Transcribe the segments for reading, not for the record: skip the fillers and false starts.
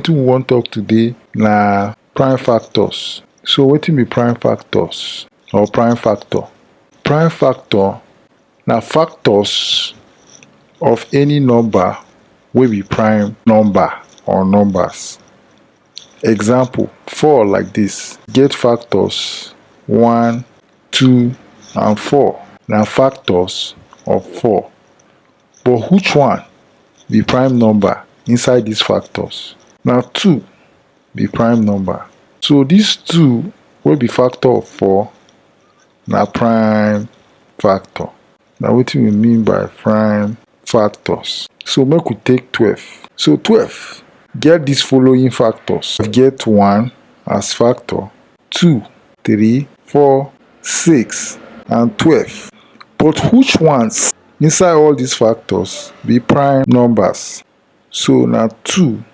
Wetin we wan talk today na prime factors. So wetin be prime factors or prime factor? Prime factor na factors of any number wey be prime number or numbers. Example, 4 like dis get factors 1, 2 and 4. Na factors of 4. But which one be prime number inside dis factors? Na 2 be prime number. So dis 2 wey be factor of 4 na prime factor. Na wetin we mean by prime factors. So make we take 12. So 12 get dis following factors. Get 1 as factor, 2, 3, 4, 6 and 12. But which ones inside all dis factors be prime numbers? So na 2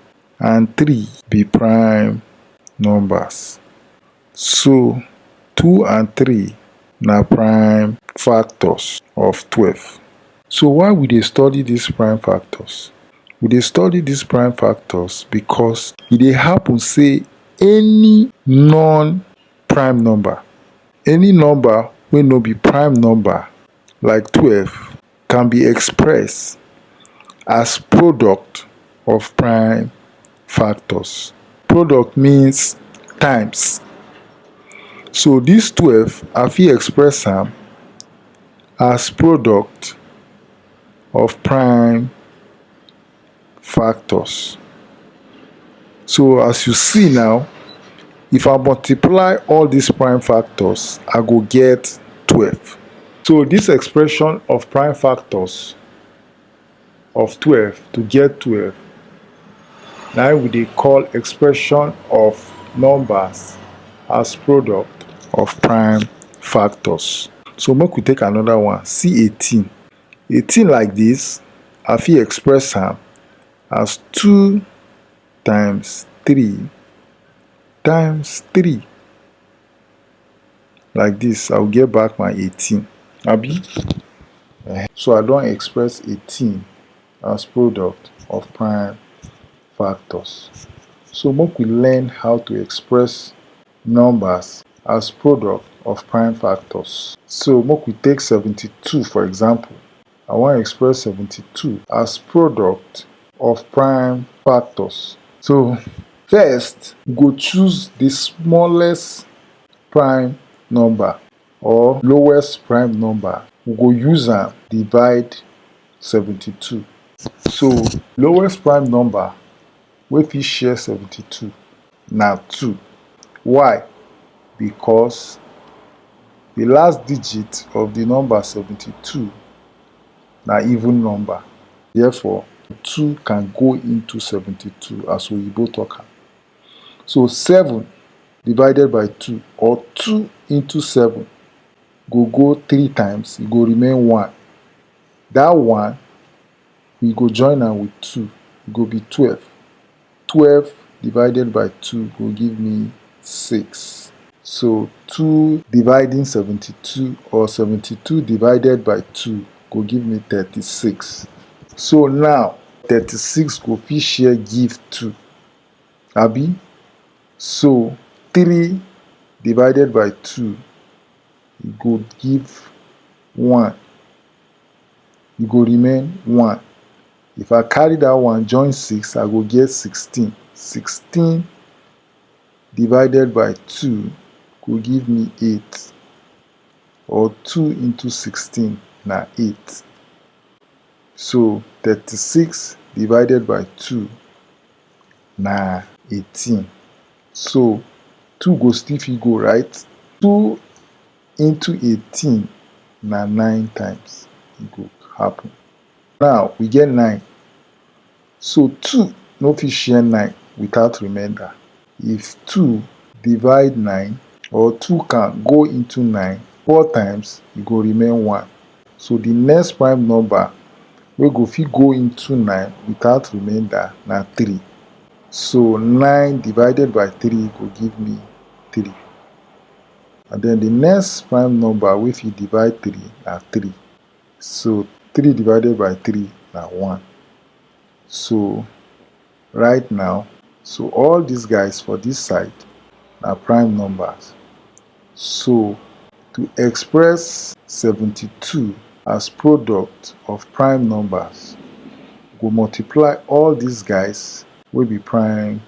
and 3 be prime numbers. So 2 and 3 na prime factors of 12. So why we dey study dis prime factors? We dey study dis prime factors because e dey happen say any non-prime number, any number wey no be prime number like 12 can be expressed as product of prime factors. Product means times. So dis 12 I fit express am as product of prime factors. So as you see now, if I multiply all dis prime factors, I go get 12. So dis expression of prime factors of 12 to get 12 na im we dey call expression of numbers as product of prime factors. So make we take another one. See 18. 18 like dis, I fit express am as 2 times 3 times 3. Like dis, I will get back my 18. Abi? So I don express 18 as product of prime factors. So make we learn how to express numbers as product of prime factors. So make we take 72 for example. I wan express 72 as product of prime factors. So first, we go choose the smallest prime number or lowest prime number. We go use am divide 72. So lowest prime number wey fit share 72 na 2. Why? Because the last digit of the number 72 na even number. Therefore, 2 can go into 72 as Oyibo talk am. So 7 divided by 2 or 2 into 7 go 3 times, e go remain 1. Dat 1 we go join am with 2, e go be 12. 12 divided by 2 go give me 6. So 2 dividing 72 or 72 divided by 2 go give me 36. So now 36 go fit share give 2. Abi? So 3 divided by 2 e go give 1. E go remain 1. If I carry dat one join 6, I go get 16. 16 divided by 2 go give me 8. Or 2 into 16 na 8. So 36 divided by 2 na 18. So 2 go still fit go, right? 2 into 18 na 9 times e go happen. Now we get 9. So 2 no fit share 9 without remainder. If 2 divide 9 or 2 can go into 9 4 times, e go remain 1. So the next prime number wey go fit go into 9 without remainder na 3. So 9 divided by 3 go give me 3. And then the next prime number wey fit divide 3 na 3. So 3 divided by 3 na 1. So right now So all these guys for this side are prime numbers. So to express 72 as product of prime numbers, we multiply all these guys will be prime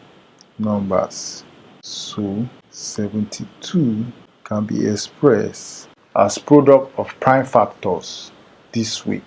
numbers. So 72 can be expressed as product of prime factors this way.